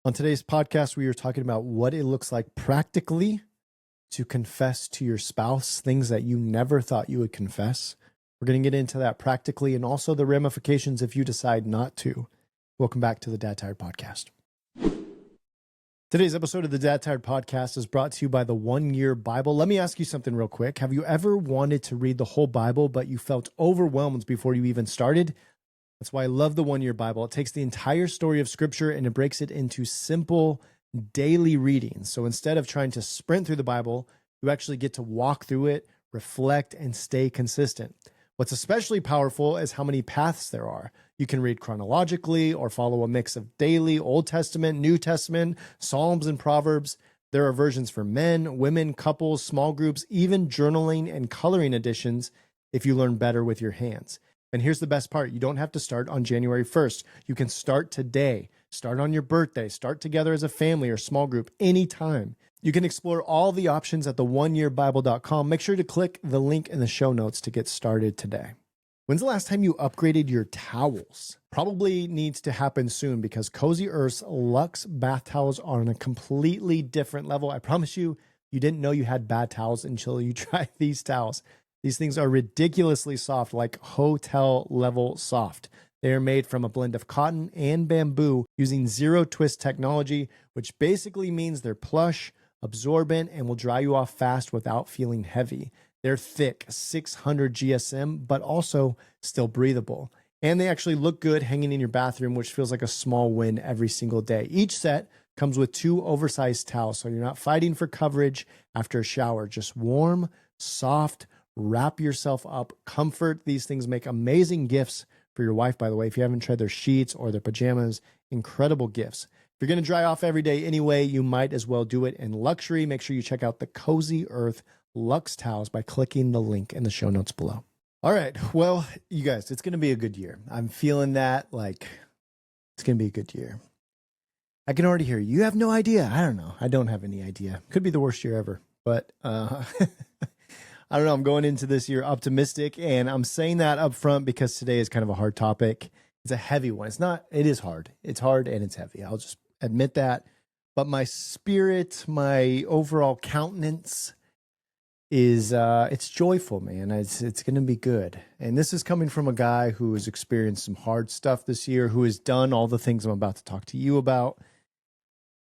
On today's podcast, we are talking about what it looks like practically to confess to your spouse things that you never thought you would confess. We're going to get into that practically and also the ramifications if you decide not to. Welcome back to the Dad Tired Podcast. Today's episode of the Dad Tired Podcast is brought to you by the 1 Year Bible. Let me ask you something real quick. Have you ever wanted to read the whole Bible, but you felt overwhelmed before you even started? That's why I love the 1 Year Bible. It takes the entire story of Scripture and it breaks it into simple daily readings. So instead of trying to sprint through the Bible, you actually get to walk through it, reflect, and stay consistent. What's especially powerful is how many paths there are. You can read chronologically or follow a mix of daily, Old Testament, New Testament, Psalms, and Proverbs. There are versions for men, women, couples, small groups, even journaling and coloring editions if you learn better with your hands. And here's the best part. You don't have to start on January 1st. You can start today. Start on your birthday. Start together as a family or small group anytime. You can explore all the options at the1yearbible.com. Make sure to click the link in the show notes to get started today. When's the last time you upgraded your towels? Probably needs to happen soon because Cozy Earth's Luxe bath towels are on a completely different level. I promise you, you didn't know you had bad towels until you tried these towels. These things are ridiculously soft, like hotel level soft. They are made from a blend of cotton and bamboo using zero twist technology, which basically means they're plush, absorbent, and will dry you off fast without feeling heavy. They're thick, 600 GSM, but also still breathable. And they actually look good hanging in your bathroom, which feels like a small win every single day. Each set comes with 2 oversized towels, so you're not fighting for coverage after a shower. Just warm, soft, wrap yourself up, comfort. These things make amazing gifts for your wife, by the way. If you haven't tried their sheets or their pajamas, incredible gifts. If you're going to dry off every day anyway, you might as well do it in luxury. Make sure you check out the Cozy Earth Luxe Towels by clicking the link in the show notes below. All right. Well, you guys, it's going to be a good year. I'm feeling that like it's going to be a good year. I can already hear you. You have no idea. I don't know. I don't have any idea. Could be the worst year ever, but I don't know. I'm going into this year optimistic, and I'm saying that up front because today is kind of a hard topic. It's a heavy one. It is hard. It's hard and it's heavy. I'll just admit that. But my spirit, my overall countenance is, it's joyful, man. It's going to be good. And this is coming from a guy who has experienced some hard stuff this year, who has done all the things I'm about to talk to you about.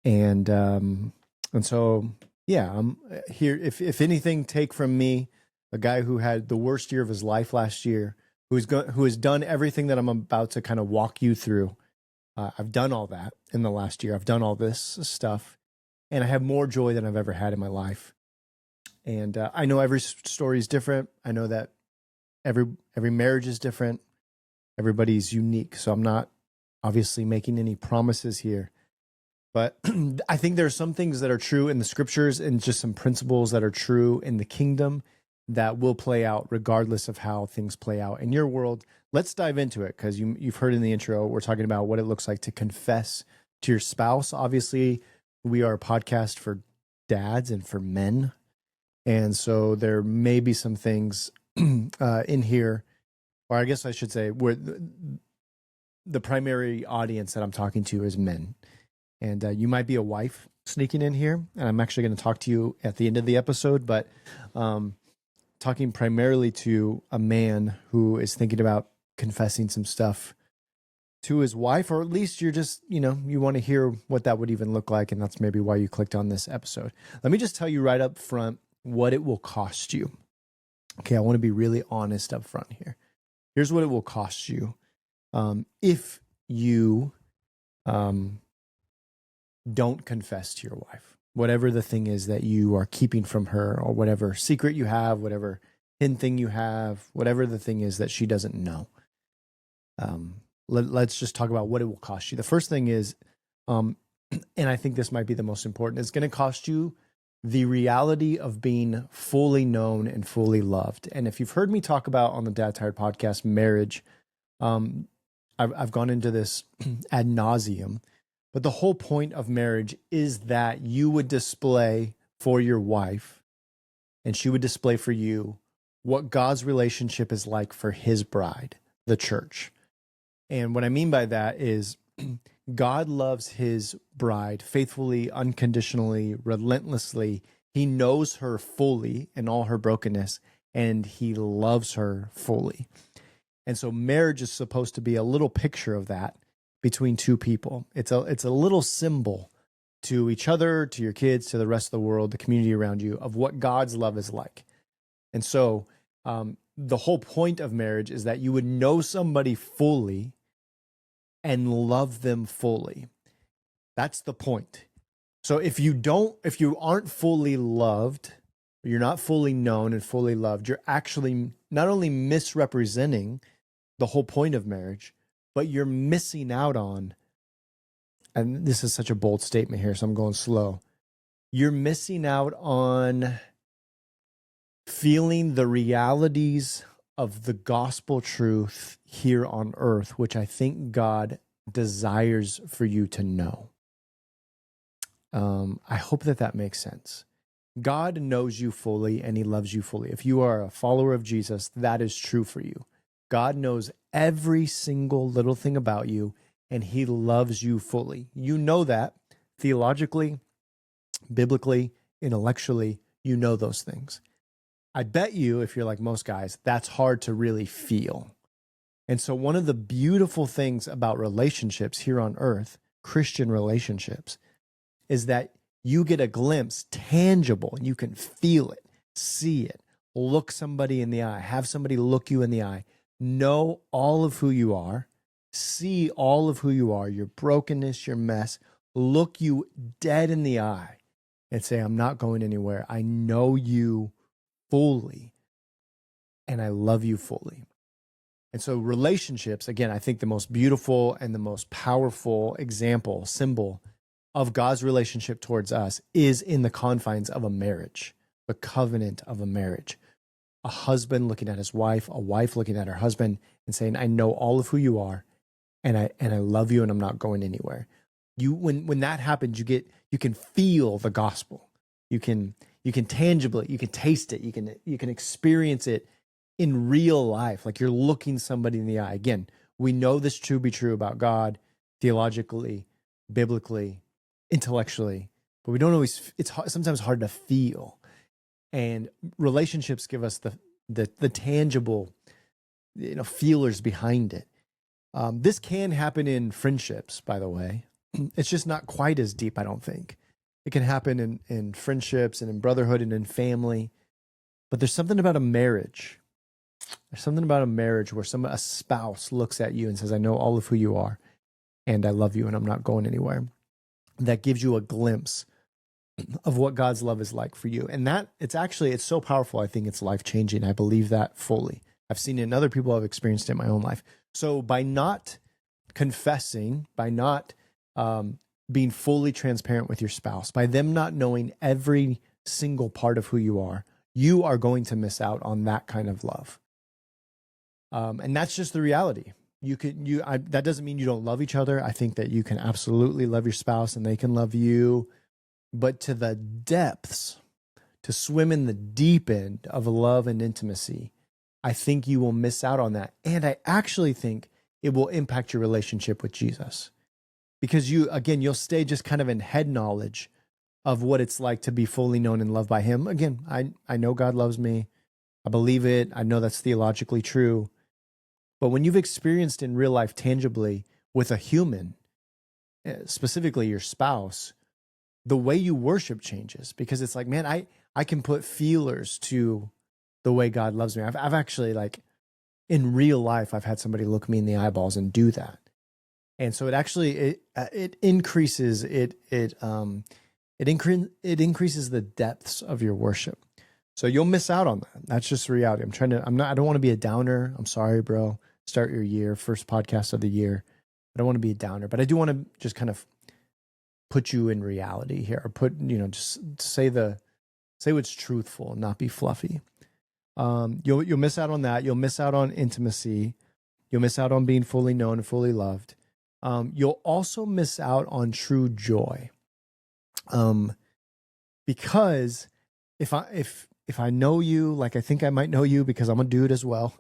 And so, yeah, I'm here. If anything, take from me, a guy who had the worst year of his life last year, who has done everything that I'm about to kind of walk you through. I've done all that in the last year. I've done all this stuff, and I have more joy than I've ever had in my life. And I know every story is different. I know that every marriage is different. Everybody's unique. So I'm not obviously making any promises here. But I think there are some things that are true in the scriptures and just some principles that are true in the kingdom that will play out regardless of how things play out in your world. Let's dive into it because you've heard in the intro, we're talking about what it looks like to confess to your spouse. Obviously, we are a podcast for dads and for men. And so there may be some things in here, or I guess I should say where the primary audience that I'm talking to is men. And you might be a wife sneaking in here, and I'm actually going to talk to you at the end of the episode, but talking primarily to a man who is thinking about confessing some stuff to his wife, or at least you're just, you want to hear what that would even look like, and that's maybe why you clicked on this episode. Let me just tell you right up front what it will cost you. Okay, I want to be really honest up front here. Here's what it will cost you if you don't confess to your wife, whatever the thing is that you are keeping from her, or whatever secret you have, whatever hidden thing you have, whatever the thing is that she doesn't know. Let's just talk about what it will cost you. The first thing is, and I think this might be the most important, it's going to cost you the reality of being fully known and fully loved. And if you've heard me talk about on the Dad Tired Podcast, marriage, I've gone into this ad nauseum. But the whole point of marriage is that you would display for your wife, and she would display for you, what God's relationship is like for his bride, the church. And what I mean by that is God loves his bride faithfully, unconditionally, relentlessly. He knows her fully in all her brokenness, and he loves her fully. And so marriage is supposed to be a little picture of that between two people. It's a little symbol to each other, to your kids, to the rest of the world, the community around you, of what God's love is like. And so the whole point of marriage is that you would know somebody fully and love them fully. That's the point. So if you aren't fully loved, or you're not fully known and fully loved, you're actually not only misrepresenting the whole point of marriage, but you're missing out on, and this is such a bold statement here, so I'm going slow. You're missing out on feeling the realities of the gospel truth here on earth, which I think God desires for you to know. I hope that makes sense. God knows you fully and he loves you fully. If you are a follower of Jesus, that is true for you. God knows every single little thing about you and he loves you fully. You know that theologically, biblically, intellectually, you know those things. I bet you, if you're like most guys, that's hard to really feel. And so one of the beautiful things about relationships here on earth, Christian relationships, is that you get a glimpse, tangible. You can feel it, see it, look somebody in the eye, have somebody look you in the eye, know all of who you are, see all of who you are, your brokenness, your mess, look you dead in the eye and say, I'm not going anywhere. I know you fully and I love you fully. And so relationships, again, I think the most beautiful and the most powerful example, symbol of God's relationship towards us is in the confines of a marriage, the covenant of a marriage. A husband looking at his wife, a wife looking at her husband and saying, I know all of who you are and I love you and I'm not going anywhere. When that happens, you can feel the gospel. You can tangibly, you can taste it, you can experience it in real life, like you're looking somebody in the eye. Again, we know this to be true about God theologically, biblically, intellectually, but we don't always, it's sometimes hard to feel. And relationships give us the tangible, feelers behind it. This can happen in friendships, by the way. It's just not quite as deep, I don't think. It can happen in friendships and in brotherhood and in family. But there's something about a marriage. There's something about a marriage where a spouse looks at you and says, I know all of who you are and I love you and I'm not going anywhere. That gives you a glimpse of what God's love is like for you. And that it's so powerful. I think it's life-changing. I believe that fully. I've seen it in other people. I've experienced it in my own life. So by not confessing, by not being fully transparent with your spouse, by them not knowing every single part of who you are going to miss out on that kind of love. And that's just the reality. That doesn't mean you don't love each other. I think that you can absolutely love your spouse and they can love you, but to the depths, to swim in the deep end of love and intimacy, I think you will miss out on that. And I actually think it will impact your relationship with Jesus because you'll stay just kind of in head knowledge of what it's like to be fully known and loved by him. Again, I know God loves me. I believe it. I know that's theologically true. But when you've experienced in real life tangibly with a human, specifically your spouse, the way you worship changes because it's like, man, I can put feelers to the way God loves me. I've actually in real life, I've had somebody look me in the eyeballs and do that. And so it increases the depths of your worship. So you'll miss out on that. That's just the reality. I don't want to be a downer. I'm sorry, bro. Start your year, first podcast of the year. I don't want to be a downer, but I do want to just kind of put you in reality here, or just say what's truthful and not be fluffy. You'll miss out on that. You'll miss out on intimacy. You'll miss out on being fully known and fully loved. You'll also miss out on true joy. Because if I know you, like I think I might know you because I'm a dude as well.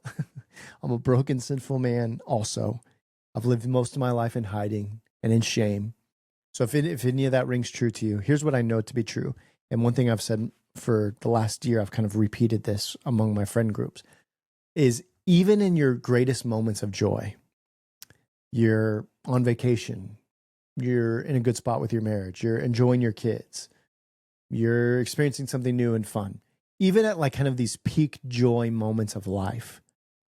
I'm a broken, sinful man also. I've lived most of my life in hiding and in shame. So if any of that rings true to you, here's what I know to be true. And one thing I've said for the last year, I've kind of repeated this among my friend groups, is even in your greatest moments of joy, you're on vacation, you're in a good spot with your marriage, you're enjoying your kids, you're experiencing something new and fun. Even at like kind of these peak joy moments of life,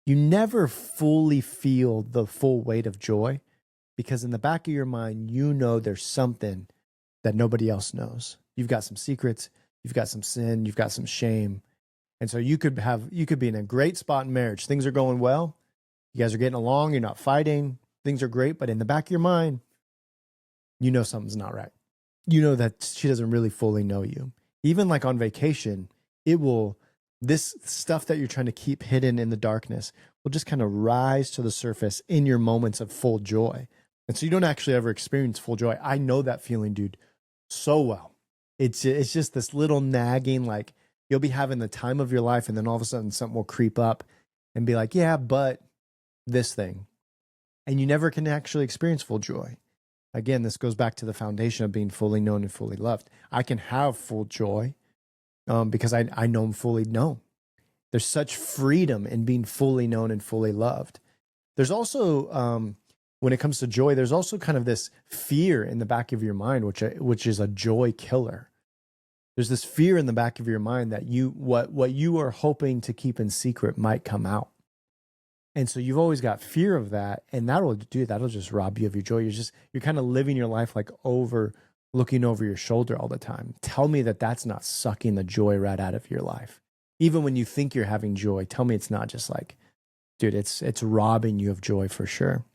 you never fully feel the full weight of joy, because in the back of your mind, you know there's something that nobody else knows. You've got some secrets, you've got some sin, you've got some shame. And so you could be in a great spot in marriage. Things are going well. You guys are getting along, you're not fighting, things are great, but in the back of your mind, you know something's not right. You know that she doesn't really fully know you. Even like on vacation, this stuff that you're trying to keep hidden in the darkness will just kind of rise to the surface in your moments of full joy. And so you don't actually ever experience full joy. I know that feeling, dude, so well. It's just this little nagging, like you'll be having the time of your life, and then all of a sudden something will creep up and be like, yeah, but this thing. And you never can actually experience full joy. Again, this goes back to the foundation of being fully known and fully loved. I can have full joy because I know I'm fully known. There's such freedom in being fully known and fully loved. There's also, when it comes to joy, there's also kind of this fear in the back of your mind, which is a joy killer. There's this fear in the back of your mind that what you are hoping to keep in secret might come out. And so you've always got fear of that, and that'll just rob you of your joy. You're kind of living your life like looking over your shoulder all the time. Tell me that that's not sucking the joy right out of your life. Even when you think you're having joy, tell me it's not just like, dude, it's robbing you of joy for sure.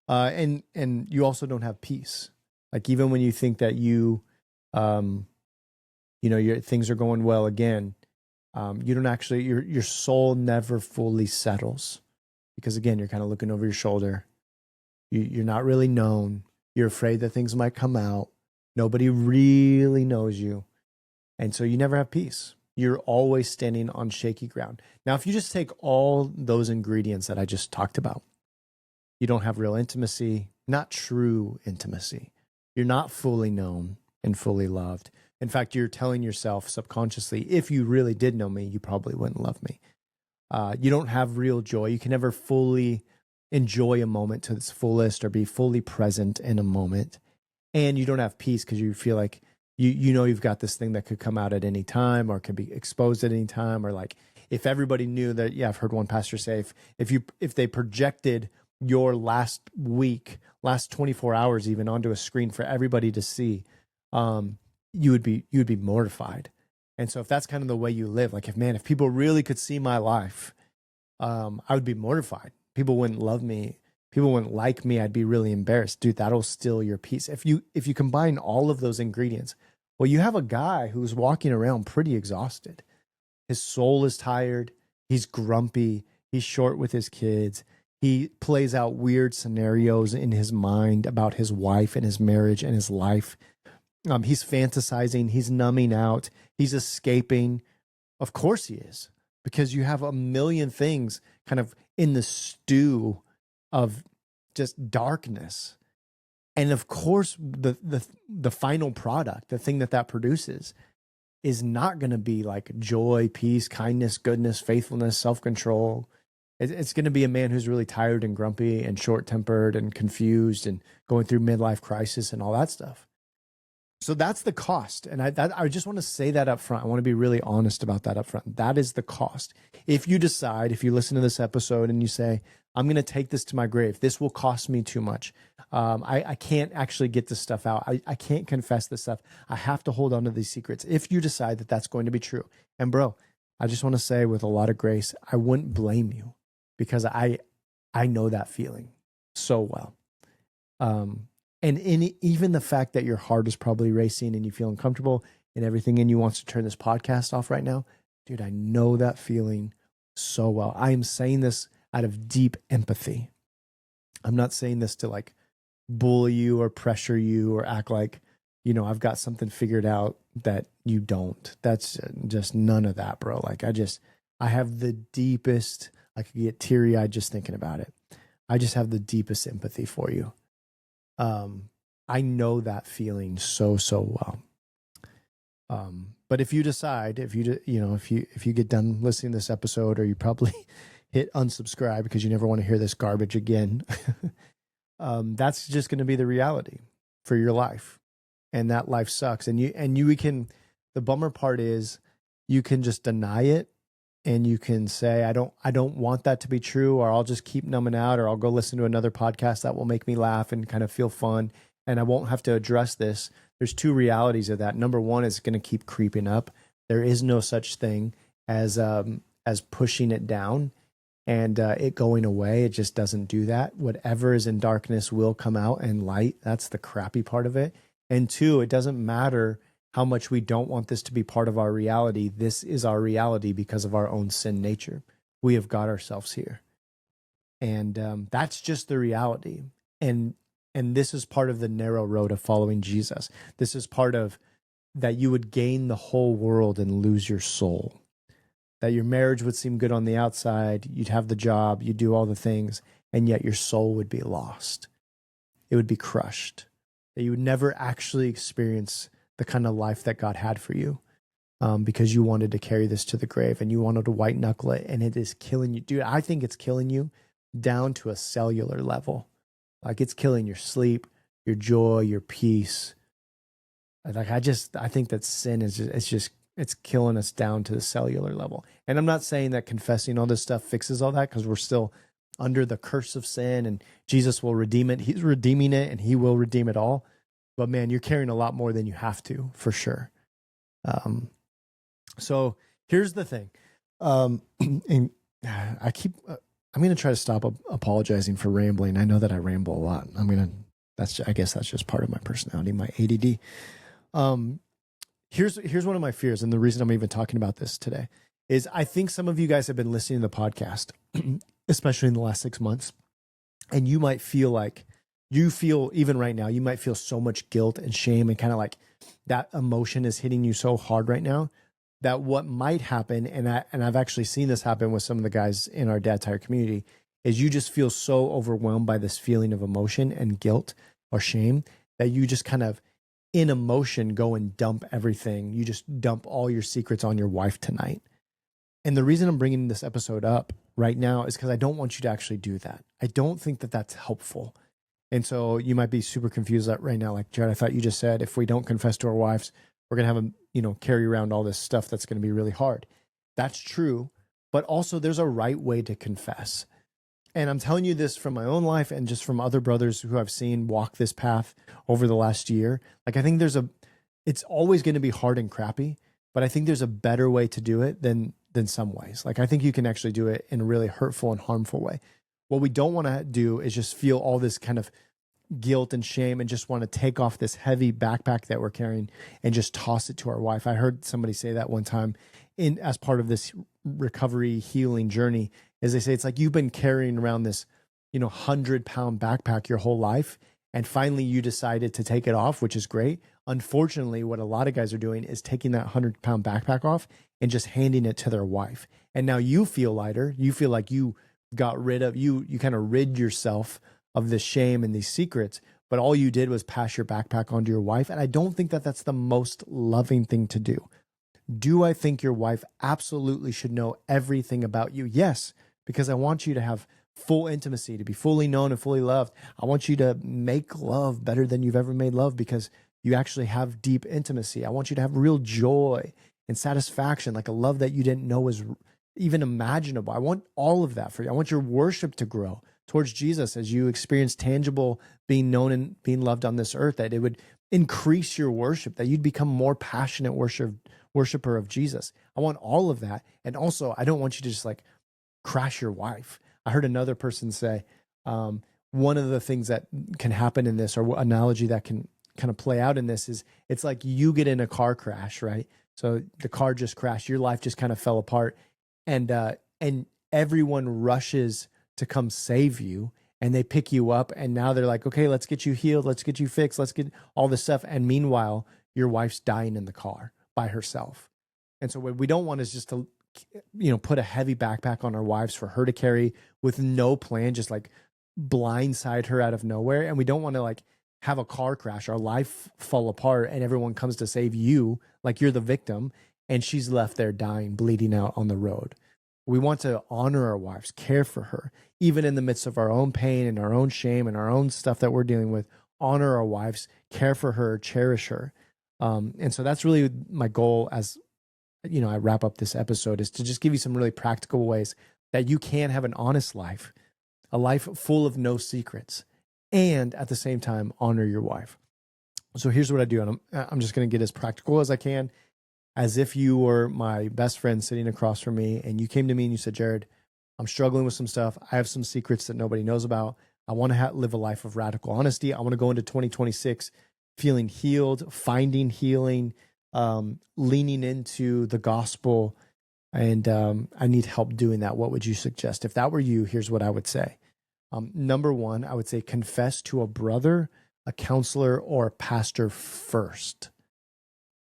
And you also don't have peace. Like even when you think that your things are going well again, you don't actually, your soul never fully settles, because again, you're kind of looking over your shoulder. You're not really known. You're afraid that things might come out. Nobody really knows you. And so you never have peace. You're always standing on shaky ground. Now, if you just take all those ingredients that I just talked about, you don't have real intimacy, not true intimacy. You're not fully known and fully loved. In fact, you're telling yourself subconsciously, if you really did know me, you probably wouldn't love me. You don't have real joy. You can never fully enjoy a moment to its fullest or be fully present in a moment. And you don't have peace because you feel like you know you've got this thing that could come out at any time or could be exposed at any time. Or like if everybody knew that, yeah, I've heard one pastor say, if they projected your last week, last 24 hours even onto a screen for everybody to see, you would be mortified. And so if that's kind of the way you live, like if people really could see my life, I would be mortified. People wouldn't love me. People wouldn't like me. I'd be really embarrassed. Dude, that'll steal your peace. If you combine all of those ingredients, well, you have a guy who's walking around pretty exhausted. His soul is tired. He's grumpy. He's short with his kids. He plays out weird scenarios in his mind about his wife and his marriage and his life. He's fantasizing. He's numbing out. He's escaping. Of course he is, because you have a million things kind of in the stew of just darkness. And of course, the final product, the thing that produces, is not going to be like joy, peace, kindness, goodness, faithfulness, self-control. It's going to be a man who's really tired and grumpy and short-tempered and confused and going through midlife crisis and all that stuff. So that's the cost. And I just want to say that up front. I want to be really honest about that up front. That is the cost. If you listen to this episode and you say, I'm going to take this to my grave, this will cost me too much. I can't actually get this stuff out. I can't confess this stuff. I have to hold on to these secrets. If you decide that that's going to be true. And bro, I just want to say with a lot of grace, I wouldn't blame you, because I know that feeling so well. And even the fact that your heart is probably racing and you feel uncomfortable and everything in you wants to turn this podcast off right now, dude, I know that feeling so well. I am saying this out of deep empathy. I'm not saying this to like bully you or pressure you or act like, I've got something figured out that you don't. That's just none of that, bro. Like I have the deepest, I could get teary-eyed just thinking about it. I just have the deepest empathy for you. I know that feeling so well. But if you decide, if you get done listening to this episode, or you probably hit unsubscribe because you never want to hear this garbage again, that's just going to be the reality for your life. And that life sucks. The bummer part is you can just deny it, and you can say, I don't want that to be true, or I'll just keep numbing out, or I'll go listen to another podcast that will make me laugh and kind of feel fun, and I won't have to address this. There's two realities of that. Number one, is going to keep creeping up. There is no such thing as pushing it down and it going away. It just doesn't do that. Whatever is in darkness will come out in light. That's the crappy part of it. And two, it doesn't matter how much we don't want this to be part of our reality. This is our reality because of our own sin nature. We have got ourselves here. And that's just the reality. And this is part of the narrow road of following Jesus. This is part of that you would gain the whole world and lose your soul. That your marriage would seem good on the outside, you'd have the job, you'd do all the things, and yet your soul would be lost. It would be crushed. That you would never actually experience the kind of life that God had for you, because you wanted to carry this to the grave and you wanted to white knuckle it, and it is killing you. Dude, I think it's killing you down to a cellular level. Like, it's killing your sleep, your joy, your peace. Like, I think that sin is it's killing us down to the cellular level. And I'm not saying that confessing all this stuff fixes all that, because we're still under the curse of sin, and Jesus will redeem it. He's redeeming it, and he will redeem it all. But man, you're carrying a lot more than you have to, for sure. So here's the thing. And I'm going to try to stop apologizing for rambling. I know that I ramble a lot. I guess that's just part of my personality, my ADD. Here's one of my fears. And the reason I'm even talking about this today is I think some of you guys have been listening to the podcast, especially in the last 6 months. And you might feel even right now, you might feel so much guilt and shame, and kind of like that emotion is hitting you so hard right now, that what might happen, and I've actually seen this happen with some of the guys in our Dad Tired community, is you just feel so overwhelmed by this feeling of emotion and guilt or shame that you just kind of, in emotion, go and dump everything. You just dump all your secrets on your wife tonight. And the reason I'm bringing this episode up right now is because I don't want you to actually do that. I don't think that that's helpful. And so you might be super confused right now. Like, Jerrad, I thought you just said, if we don't confess to our wives, we're going to have them, carry around all this stuff that's going to be really hard. That's true. But also there's a right way to confess. And I'm telling you this from my own life and just from other brothers who I've seen walk this path over the last year. Like, I think it's always going to be hard and crappy, but I think there's a better way to do it than some ways. Like, I think you can actually do it in a really hurtful and harmful way. What we don't want to do is just feel all this kind of guilt and shame and just want to take off this heavy backpack that we're carrying and just toss it to our wife. I heard somebody say that one time as part of this recovery healing journey, is they say, it's like you've been carrying around this, 100-pound backpack your whole life, and finally you decided to take it off, which is great. Unfortunately, what a lot of guys are doing is taking that 100-pound backpack off and just handing it to their wife. And now you feel lighter. You feel like you got rid of, you kind of rid yourself of this shame and these secrets, but all you did was pass your backpack onto your wife. And I don't think that that's the most loving thing to do. Do I think your wife absolutely should know everything about you? Yes, because I want you to have full intimacy, to be fully known and fully loved. I want you to make love better than you've ever made love, because you actually have deep intimacy. I want you to have real joy and satisfaction, like a love that you didn't know was even imaginable. I want all of that for you. I want your worship to grow towards Jesus as you experience tangible being known and being loved on this earth, that it would increase your worship, that you'd become more passionate worshiper of Jesus. I want all of that. And also, I don't want you to just like crash your wife. I heard another person say, one of the things that can happen in this, or analogy that can kind of play out in this, is it's like you get in a car crash, right? So the car just crashed, your life just kind of fell apart, and everyone rushes to come save you, and they pick you up, and now they're like, okay, let's get you healed, let's get you fixed, let's get all this stuff. And meanwhile, your wife's dying in the car by herself. And so what we don't want is just to, put a heavy backpack on our wives for her to carry with no plan, just like blindside her out of nowhere. And we don't want to like have a car crash, our life fall apart, and everyone comes to save you, like you're the victim, and she's left there dying, bleeding out on the road. We want to honor our wives, care for her, even in the midst of our own pain and our own shame and our own stuff that we're dealing with. Honor our wives, care for her, cherish her. And so that's really my goal as, I wrap up this episode, is to just give you some really practical ways that you can have an honest life, a life full of no secrets, and at the same time, honor your wife. So here's what I do. And I'm just going to get as practical as I can, as if you were my best friend sitting across from me and you came to me and you said, Jerrad, I'm struggling with some stuff. I have some secrets that nobody knows about. I want to live a life of radical honesty. I want to go into 2026 feeling healed, finding healing, leaning into the gospel. And I need help doing that. What would you suggest? If that were you, here's what I would say. Number one, I would say confess to a brother, a counselor, or a pastor first.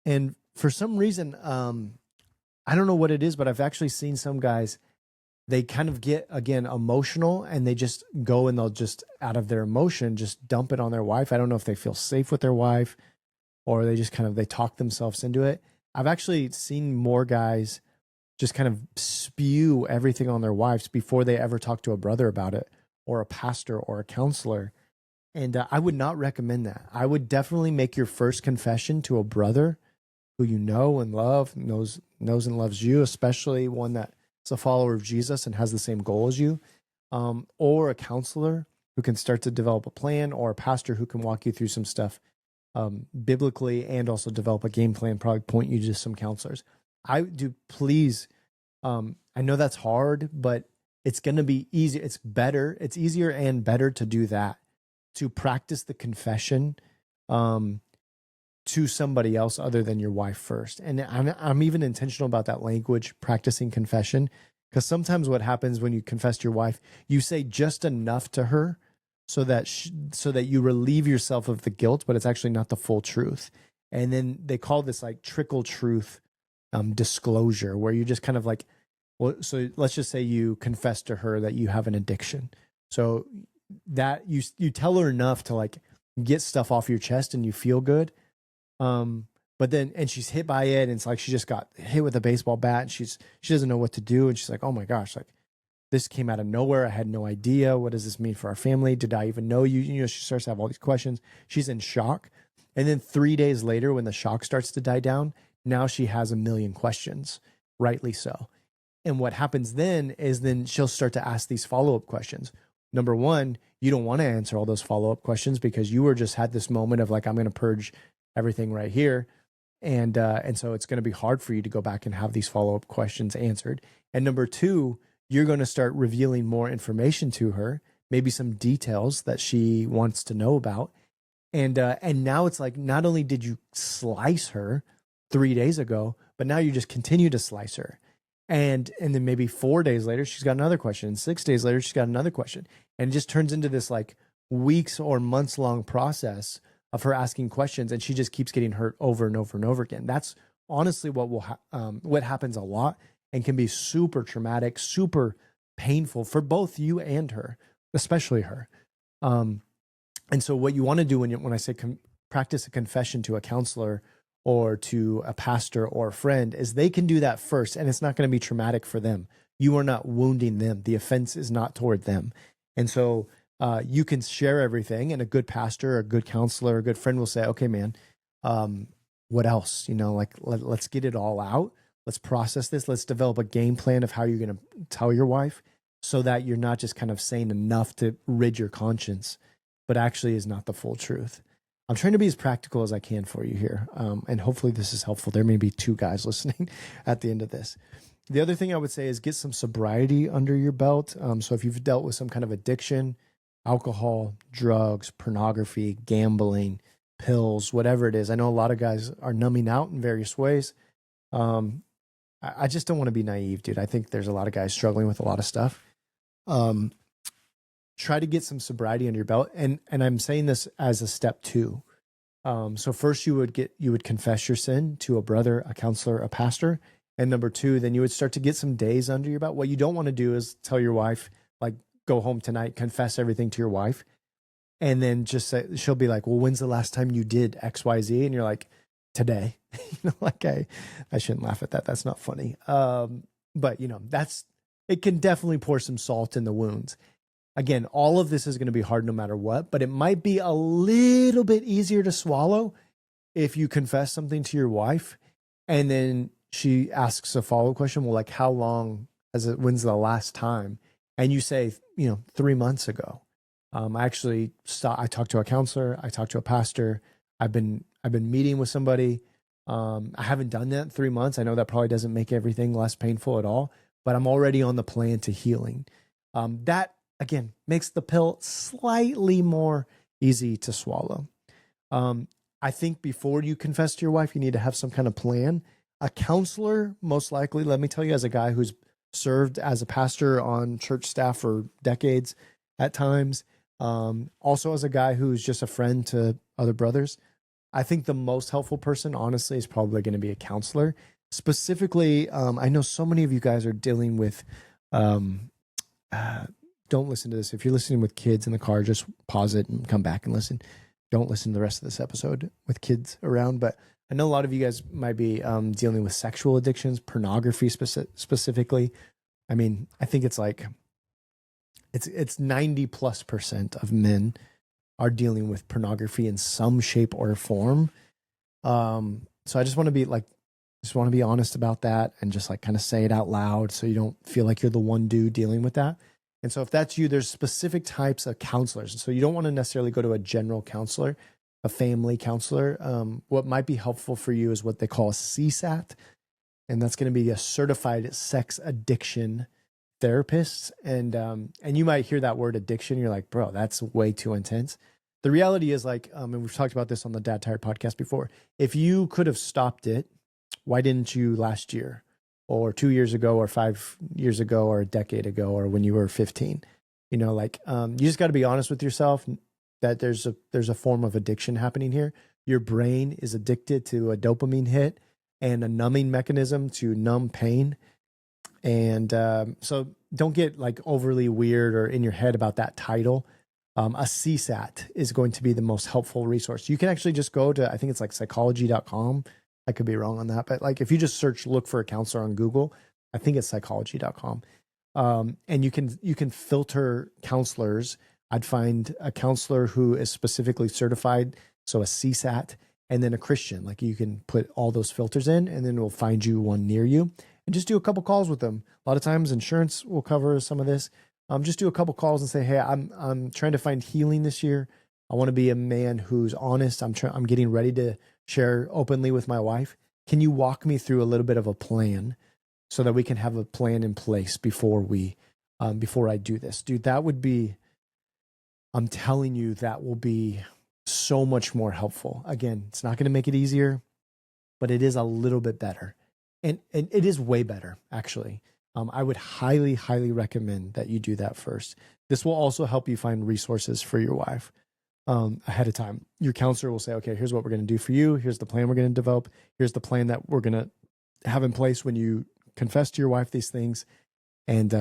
And for some reason, I don't know what it is, but I've actually seen some guys, they kind of get, again, emotional, and they just go and they'll just, out of their emotion, just dump it on their wife. I don't know if they feel safe with their wife, or they just they talk themselves into it. I've actually seen more guys just kind of spew everything on their wives before they ever talk to a brother about it, or a pastor or a counselor. And I would not recommend that. I would definitely make your first confession to a brother who you know and love, knows and loves you, especially one that is a follower of Jesus and has the same goal as you, or a counselor who can start to develop a plan, or a pastor who can walk you through some stuff biblically, and also develop a game plan, probably point you to some counselors. I do, please. I know that's hard, but it's going to be easy. It's better. It's easier and better to do that, to practice the confession to somebody else other than your wife first. And I'm even intentional about that language, practicing confession, because sometimes what happens when you confess to your wife, you say just enough to her so that you relieve yourself of the guilt, but it's actually not the full truth. And then they call this like trickle truth disclosure, where you just kind of like, well, so let's just say you confess to her that you have an addiction. So that you tell her enough to like get stuff off your chest and you feel good. But then, and she's hit by it, and it's like she just got hit with a baseball bat, and she doesn't know what to do. And she's like, oh my gosh, like this came out of nowhere. I had no idea. What does this mean for our family? Did I even know you? She starts to have all these questions. She's in shock. And then 3 days later, when the shock starts to die down, now she has a million questions, rightly so. And what happens then is she'll start to ask these follow-up questions. Number one, you don't want to answer all those follow-up questions because you were just had this moment of like, I'm going to purge everything right here. And so it's going to be hard for you to go back and have these follow-up questions answered. And number two, you're going to start revealing more information to her, maybe some details that she wants to know about. And now it's like, not only did you slice her 3 days ago, but now you just continue to slice her. And then maybe 4 days later, she's got another question. And 6 days later, she's got another question. And it just turns into this like weeks or months long process of her asking questions. And she just keeps getting hurt over and over and over again. That's honestly what happens a lot, and can be super traumatic, super painful for both you and her, especially her. And so what you want to do when I say practice a confession to a counselor or to a pastor or a friend, is they can do that first, and it's not going to be traumatic for them. You are not wounding them. The offense is not toward them. And so you can share everything, and a good pastor, a good counselor, a good friend will say, okay, man, what else? Let's get it all out. Let's process this. Let's develop a game plan of how you're going to tell your wife, so that you're not just kind of saying enough to rid your conscience, but actually is not the full truth. I'm trying to be as practical as I can for you here. And hopefully this is helpful. There may be 2 guys listening at the end of this. The other thing I would say is get some sobriety under your belt. So if you've dealt with some kind of addiction, alcohol, drugs, pornography, gambling, pills, whatever it is. I know a lot of guys are numbing out in various ways. I just don't want to be naive, dude. I think there's a lot of guys struggling with a lot of stuff. Try to get some sobriety under your belt. And I'm saying this as a step 2. So first you would confess your sin to a brother, a counselor, a pastor. And number 2, then you would start to get some days under your belt. What you don't want to do is tell your wife, like, go home tonight, confess everything to your wife, And then just say, she'll be like, well, when's the last time you did XYZ? And you're like, today. Like I shouldn't laugh at that. That's not funny. But it can definitely pour some salt in the wounds. Again, all of this is going to be hard no matter what, but it might be a little bit easier to swallow if you confess something to your wife and then she asks a follow-up question. Well, like, how long when's the last time? And you say, 3 months ago. I talked to a counselor. I talked to a pastor. I've been meeting with somebody. I haven't done that in 3 months. I know that probably doesn't make everything less painful at all, but I'm already on the plan to healing. That again makes the pill slightly more easy to swallow. I think before you confess to your wife, you need to have some kind of plan. A counselor, most likely, let me tell you, as a guy who's served as a pastor on church staff for decades at times, also as a guy who's just a friend to other brothers, I think the most helpful person, honestly, is probably going to be a counselor. Specifically, I know so many of you guys are dealing with, don't listen to this. If you're listening with kids in the car, just pause it and come back and listen. Don't listen to the rest of this episode with kids around. But I know a lot of you guys might be dealing with sexual addictions, pornography specifically. I mean, I think it's like, it's 90+% of men are dealing with pornography in some shape or form. So I just want to be honest about that and just like kind of say it out loud so you don't feel like you're the one dude dealing with that. And so if that's you, there's specific types of counselors. And so you don't want to necessarily go to a general counselor, a family counselor. What might be helpful for you is what they call a CSAT. And that's going to be a certified sex addiction therapist. And you might hear that word addiction. You're like, bro, that's way too intense. The reality is like, and we've talked about this on the Dad Tired podcast before. If you could have stopped it, why didn't you last year or 2 years ago or 5 years ago or a decade ago or when you were 15? You just got to be honest with yourself that there's a form of addiction happening here. Your brain is addicted to a dopamine hit and a numbing mechanism to numb pain. And so don't get like overly weird or in your head about that title. A CSAT is going to be the most helpful resource. You can actually just go to, I think it's like psychology.com. I could be wrong on that, but like if you just look for a counselor on Google, I think it's psychology.com. And you can filter counselors. I'd find a counselor who is specifically certified, so a CSAT, and then a Christian. Like you can put all those filters in, and then we'll find you one near you, and just do a couple calls with them. A lot of times, insurance will cover some of this. Just do a couple calls and say, "Hey, I'm trying to find healing this year. I want to be a man who's honest. I'm getting ready to share openly with my wife. Can you walk me through a little bit of a plan so that we can have a plan in place before I do this?" Dude, that would be, I'm telling you, that will be so much more helpful. Again, it's not going to make it easier, but it is a little bit better. And it is way better, actually. I would highly, highly recommend that you do that first. This will also help you find resources for your wife ahead of time. Your counselor will say, okay, here's what we're going to do for you. Here's the plan we're going to develop. Here's the plan that we're going to have in place when you confess to your wife these things. And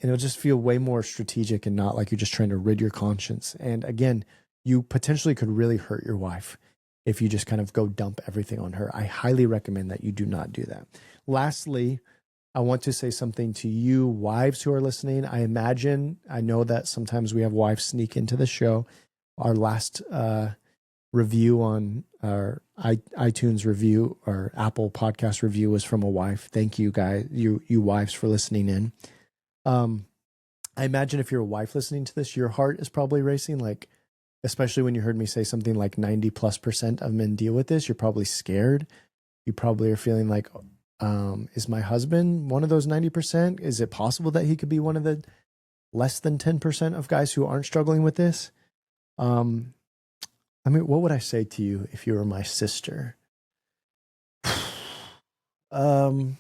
it'll just feel way more strategic and not like you're just trying to rid your conscience. And again, you potentially could really hurt your wife if you just kind of go dump everything on her. I highly recommend that you do not do that. Lastly, I want to say something to you wives who are listening. I know that sometimes we have wives sneak into the show. Our last review on our iTunes review or Apple podcast review was from a wife. Thank you guys, you wives, for listening in. I imagine if you're a wife listening to this, your heart is probably racing, like, especially when you heard me say something like 90+% of men deal with this. You're probably scared. You probably are feeling like, is my husband one of those 90%? Is it possible that he could be one of the less than 10% of guys who aren't struggling with this? What would I say to you if you were my sister? I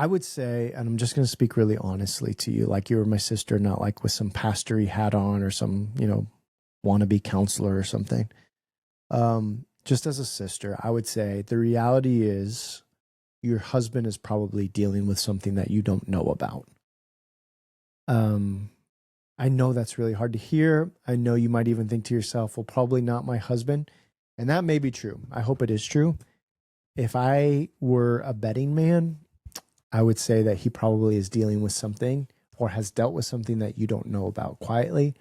would say, and I'm just going to speak really honestly to you, like you were my sister, not like with some pastory hat on or some, wannabe counselor or something. Just as a sister, I would say the reality is your husband is probably dealing with something that you don't know about. I know that's really hard to hear. I know you might even think to yourself, well, probably not my husband. And that may be true. I hope it is true. If I were a betting man, I would say that he probably is dealing with something or has dealt with something that you don't know about quietly.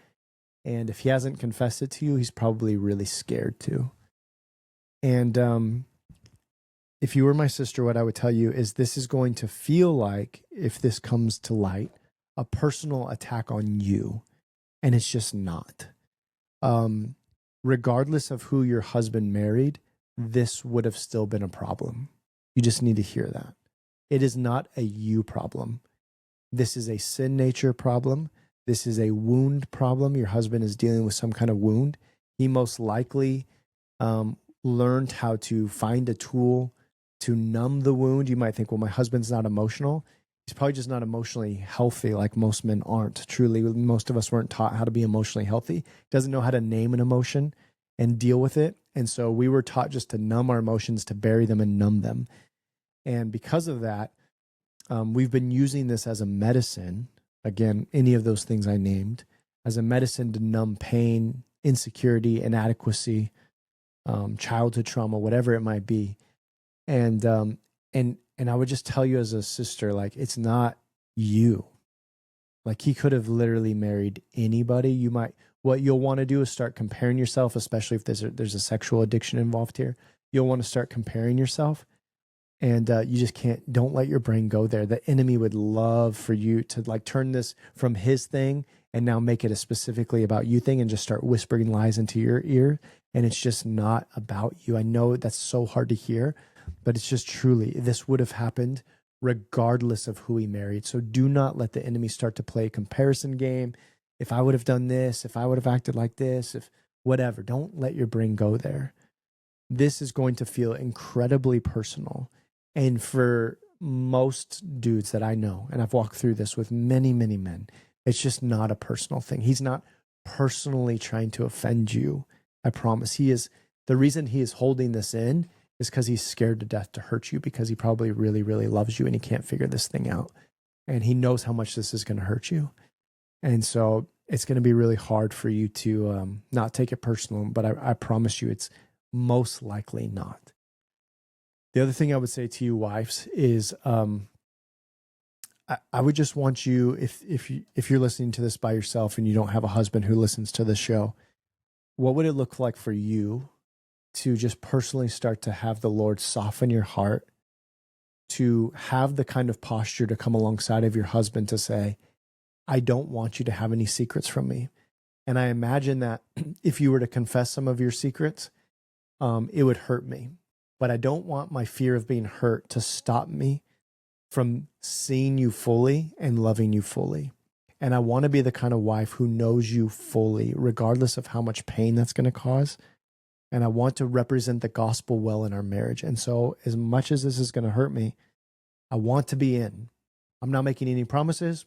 And if he hasn't confessed it to you, he's probably really scared too. And if you were my sister, what I would tell you is this is going to feel like, if this comes to light, a personal attack on you. And it's just not. Regardless of who your husband married, this would have still been a problem. You just need to hear that. It is not a you problem. This is a sin nature problem. This is a wound problem. Your husband is dealing with some kind of wound. He most likely learned how to find a tool to numb the wound. You might think, well, my husband's not emotional. He's probably just not emotionally healthy, like most men aren't. Truly, most of us weren't taught how to be emotionally healthy. He doesn't know how to name an emotion and deal with it. And so we were taught just to numb our emotions, to bury them and numb them. And because of that, we've been using this as a medicine. Again, any of those things I named, as a medicine to numb pain, insecurity, inadequacy, childhood trauma, whatever it might be. And I would just tell you as a sister, like, it's not you. Like, he could have literally married anybody. What you'll want to do is start comparing yourself, especially if there's a sexual addiction involved here. You'll want to start comparing yourself. And you just don't let your brain go there. The enemy would love for you to like turn this from his thing and now make it a specifically about you thing and just start whispering lies into your ear. And it's just not about you. I know that's so hard to hear, but it's just truly, this would have happened regardless of who he married. So do not let the enemy start to play a comparison game. If I would have done this, if I would have acted like this, if whatever, don't let your brain go there. This is going to feel incredibly personal. And for most dudes that I know, and I've walked through this with many, many men, it's just not a personal thing. He's not personally trying to offend you. I promise. The reason he is holding this in is because he's scared to death to hurt you, because he probably really, really loves you and he can't figure this thing out. And he knows how much this is going to hurt you. And so it's going to be really hard for you to not take it personal, but I promise you it's most likely not. The other thing I would say to you wives is I would just want you, if you're listening to this by yourself and you don't have a husband who listens to the show, what would it look like for you to just personally start to have the Lord soften your heart, to have the kind of posture to come alongside of your husband to say, I don't want you to have any secrets from me. And I imagine that if you were to confess some of your secrets, it would hurt me. But I don't want my fear of being hurt to stop me from seeing you fully and loving you fully. And I want to be the kind of wife who knows you fully, regardless of how much pain that's going to cause. And I want to represent the gospel well in our marriage. And so as much as this is going to hurt me, I want to be in. I'm not making any promises.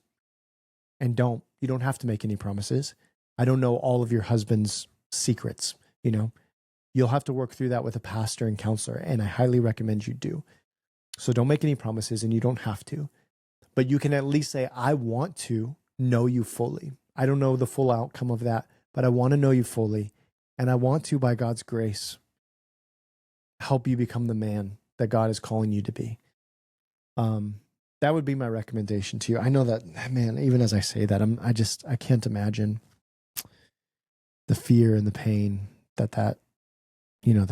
And you don't have to make any promises. I don't know all of your husband's secrets, You'll have to work through that with a pastor and counselor, and I highly recommend you do. So don't make any promises, and you don't have to. But you can at least say, I want to know you fully. I don't know the full outcome of that, but I want to know you fully, and I want to, by God's grace, help you become the man that God is calling you to be. That would be my recommendation to you. I know that, man, even as I say that, I can't imagine the fear and the pain that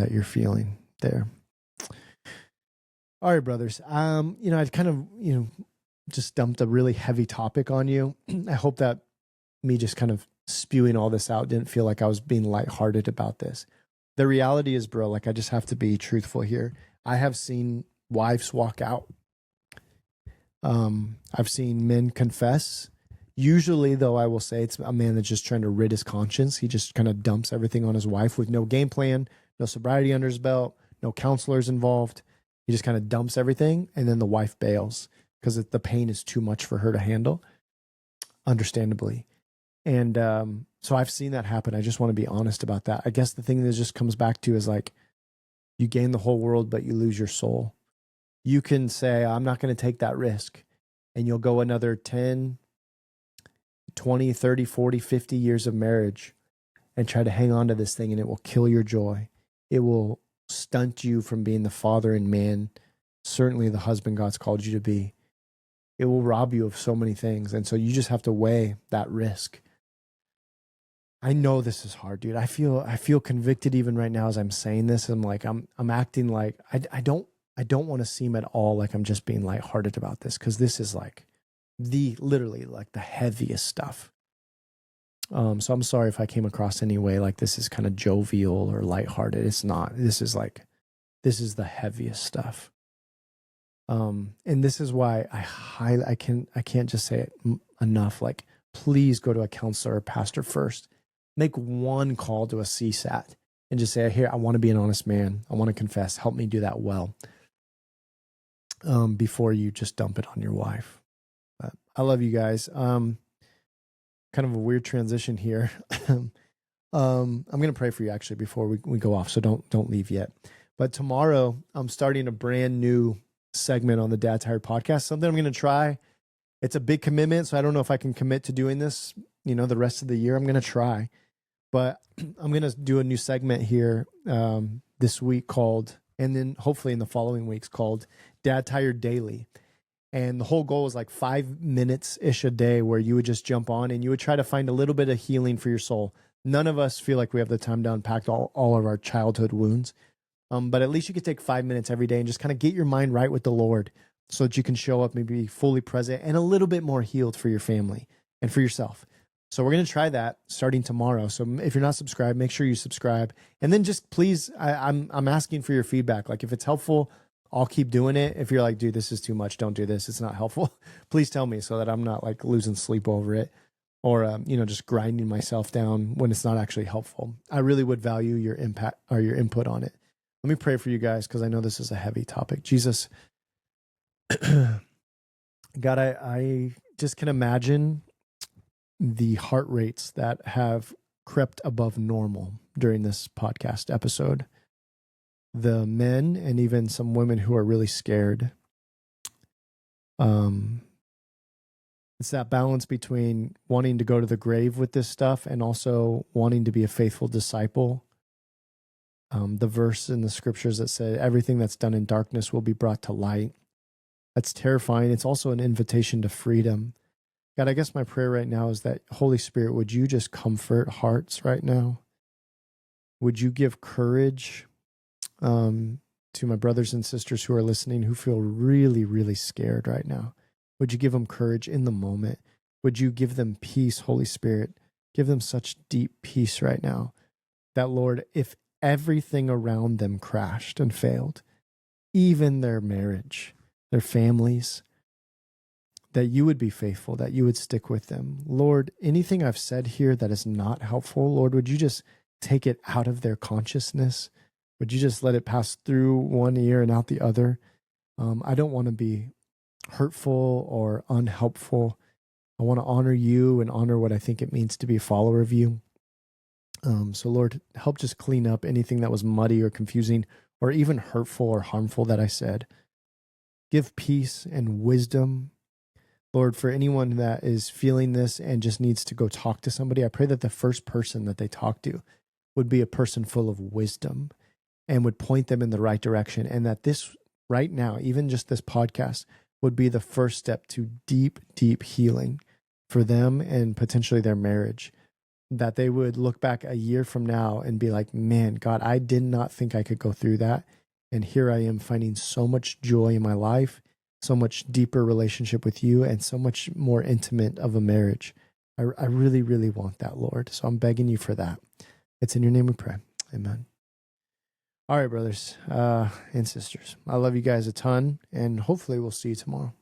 you're feeling there. All right, brothers. I'd kind of, just dumped a really heavy topic on you. I hope that me just kind of spewing all this out didn't feel like I was being lighthearted about this. The reality is, bro, like, I just have to be truthful here. I have seen wives walk out. I've seen men confess. Usually, though, I will say it's a man that's just trying to rid his conscience. He just kind of dumps everything on his wife with no game plan, no sobriety under his belt, no counselors involved. He just kind of dumps everything, and then the wife bails because the pain is too much for her to handle, understandably. And so I've seen that happen. I just want to be honest about that. I guess the thing that just comes back to is like, you gain the whole world, but you lose your soul. You can say, I'm not going to take that risk. And you'll go another 10, 20, 30, 40, 50 years of marriage and try to hang on to this thing, and it will kill your joy. It will stunt you from being the father and man, certainly the husband God's called you to be. It will rob you of so many things. And so you just have to weigh that risk. I know this is hard, dude. I feel convicted even right now as I'm saying this. I'm like, I'm acting like I don't want to seem at all like I'm just being lighthearted about this, because this is like literally like the heaviest stuff. So I'm sorry if I came across any way like this is kind of jovial or lighthearted. It's not. This is the heaviest stuff. And this is why I can't just say it enough. Like, please go to a counselor or pastor first. Make one call to a CSAT and just say, here, I want to be an honest man. I want to confess. Help me do that well. Before you just dump it on your wife. But I love you guys. Kind of a weird transition here. I'm going to pray for you actually before we go off. So don't leave yet. But tomorrow I'm starting a brand new segment on the Dad Tired podcast. Something I'm going to try. It's a big commitment, so I don't know if I can commit to doing this, the rest of the year. I'm going to try. But I'm going to do a new segment here this week called, and then hopefully in the following weeks, called Dad Tired Daily. And the whole goal is like 5 minutes-ish a day where you would just jump on and you would try to find a little bit of healing for your soul. None of us feel like we have the time to unpack all of our childhood wounds. But at least you could take 5 minutes every day and just kind of get your mind right with the Lord so that you can show up, maybe fully present and a little bit more healed for your family and for yourself. So we're going to try that starting tomorrow. So if you're not subscribed, make sure you subscribe. And then just please, I'm asking for your feedback. Like if it's helpful, I'll keep doing it. If you're like, dude, this is too much, don't do this, it's not helpful, please tell me so that I'm not like losing sleep over it or, just grinding myself down when it's not actually helpful. I really would value your impact or your input on it. Let me pray for you guys because I know this is a heavy topic. Jesus, God, I just can imagine the heart rates that have crept above normal during this podcast episode. The men and even some women who are really scared. It's that balance between wanting to go to the grave with this stuff and also wanting to be a faithful disciple. The verse in the scriptures that said everything that's done in darkness will be brought to light. That's terrifying. It's also an invitation to freedom. God, I guess my prayer right now is that, Holy Spirit, would you just comfort hearts right now? Would you give courage to my brothers and sisters who are listening who feel really, really scared right now? Would you give them courage in the moment? Would you give them peace, Holy Spirit? Give them such deep peace right now that, Lord, if everything around them crashed and failed, even their marriage, their families, that you would be faithful, that you would stick with them. Lord, anything I've said here that is not helpful, Lord, would you just take it out of their consciousness? Would you just let it pass through one ear and out the other? I don't want to be hurtful or unhelpful. I want to honor you and honor what I think it means to be a follower of you. So Lord, help just clean up anything that was muddy or confusing or even hurtful or harmful that I said. Give peace and wisdom. Lord, for anyone that is feeling this and just needs to go talk to somebody, I pray that the first person that they talk to would be a person full of wisdom and would point them in the right direction. And that this right now, even just this podcast, would be the first step to deep, deep healing for them and potentially their marriage. That they would look back a year from now and be like, man, God, I did not think I could go through that. And here I am finding so much joy in my life, so much deeper relationship with you, and so much more intimate of a marriage. I really, really want that, Lord. So I'm begging you for that. It's in your name we pray. Amen. All right, brothers and sisters. I love you guys a ton, and hopefully we'll see you tomorrow.